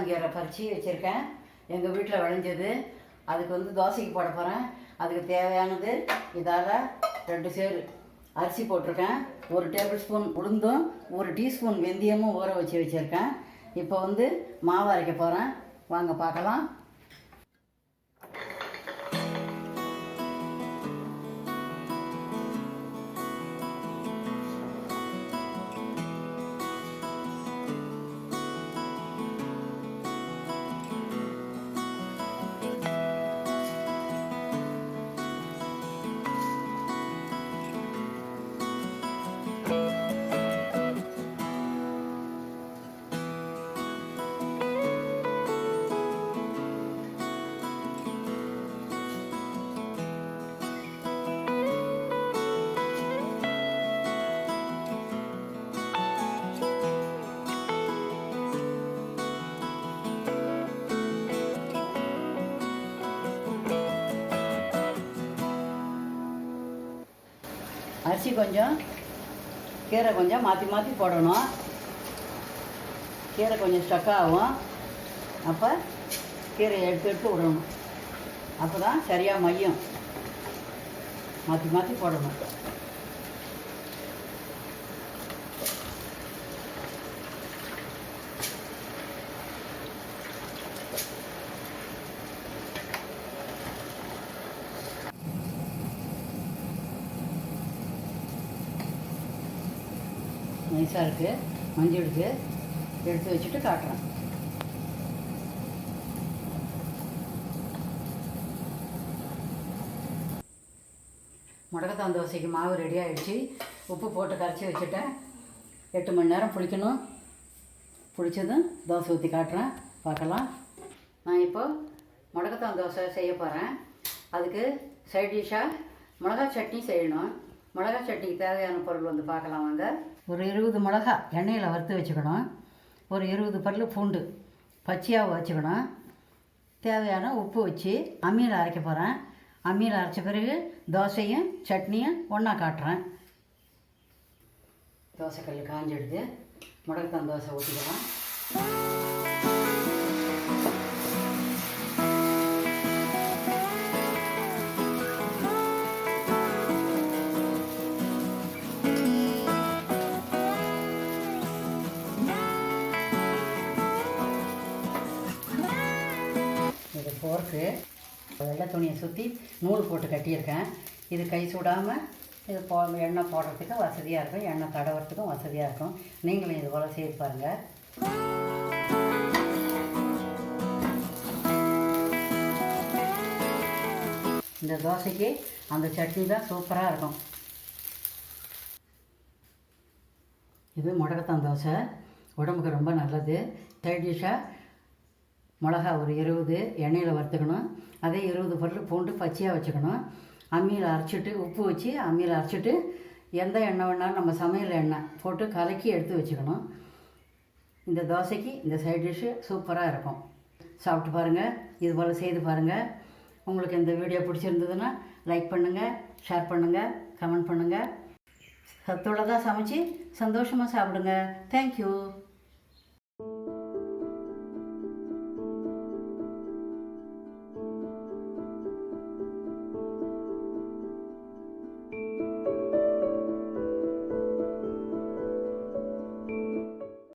முடக்கத்தாங்கீரை பறித்து வச்சுருக்கேன். எங்கள் வீட்டில் விளைஞ்சது. அதுக்கு வந்து தோசைக்கு போட போகிறேன். அதுக்கு தேவையானது இதால் 2 சேரு அரிசி போட்டிருக்கேன், 1 டேபிள் ஸ்பூன் உளுந்தும் 1 டீஸ்பூன் வெந்தயமும் ஊற வச்சு வச்சுருக்கேன். இப்போ வந்து மாவு அரைக்க போகிறேன். வாங்க பார்க்கலாம். அரிசி கொஞ்சம், கீரை கொஞ்சம் மாற்றி மாற்றி போடணும். கீரை கொஞ்சம் ஸ்டக் ஆகும். அப்போ கீரையை எடுத்து விடணும். அப்போ தான் சரியாக மையம். மாற்றி மாற்றி போடணும். நைஸாக இருக்குது. மஞ்சள் எடுத்து வச்சுட்டு காட்டுறேன். முடக்கத்தான் தோசைக்கு மாவு ரெடி ஆகிடுச்சு. உப்பு போட்டு கரைச்சி வச்சுட்டேன். 8 மணி நேரம் புளிக்கணும். புளிச்சதும் தோசை ஊற்றி காட்டுறேன், பார்க்கலாம். நான் இப்போது முடக்கத்தான் தோசை செய்ய போகிறேன். அதுக்கு சைட் டிஷ்ஷாக மிளகா சட்னி செய்யணும். மிளகா சட்னிக்கு தேவையான பொருள் வந்து பார்க்கலாம் வாங்க. ஒரு 20 மிளகா எண்ணெயில் வறுத்து வச்சுக்கணும். ஒரு 20 பல்லு பூண்டு பச்சையாக வச்சுக்கணும். தேவையான உப்பு வச்சு அம்மியில் அரைக்க போகிறேன். அம்மியில் அரைச்ச பிறகு தோசையும் சட்னியும் ஒன்றா காட்டுறேன். தோசைக்கல் காஞ்செடுத்து முடக்கத்தான் தோசை ஊற்றிக்கலாம். இது போர்க்கு வெள்ளை துணியை சுற்றி நூல் போட்டு கட்டியிருக்கேன். இது கை சூடாமல் இது எண்ணெய் போடுறதுக்கும் வசதியாக இருக்கும், எண்ணெய் தடவுறதுக்கும் வசதியாக இருக்கும். நீங்களும் இது போல் செய்து பாருங்கள். இந்த தோசைக்கு அந்த சட்னி தான் சூப்பராக இருக்கும். இது முடக்கத்தான் தோசை, உடம்புக்கு ரொம்ப நல்லது. சைட் டிஷ்ஷாக மிளகா ஒரு 20 எண்ணெயில் வறுத்துக்கணும். அதே 20 பல்லு பூண்டு பச்சையாக வச்சுக்கணும். அம்மியில் அரைச்சிட்டு உப்பு வச்சு அம்மியில் அரைச்சிட்டு எந்த எண்ணெய் வேணாலும் நம்ம சமையல் எண்ணெய் போட்டு கலக்கி எடுத்து வச்சுக்கணும். இந்த தோசைக்கு இந்த சைட் டிஷ்ஷு சூப்பராக இருக்கும். சாப்பிட்டு பாருங்கள், இது போல் செய்து பாருங்கள். உங்களுக்கு இந்த வீடியோ பிடிச்சிருந்ததுன்னா லைக் பண்ணுங்கள், ஷேர் பண்ணுங்கள், கமெண்ட் பண்ணுங்கள். சத்துள்ளதாக சமைச்சு சந்தோஷமாக சாப்பிடுங்க. தேங்க்யூ.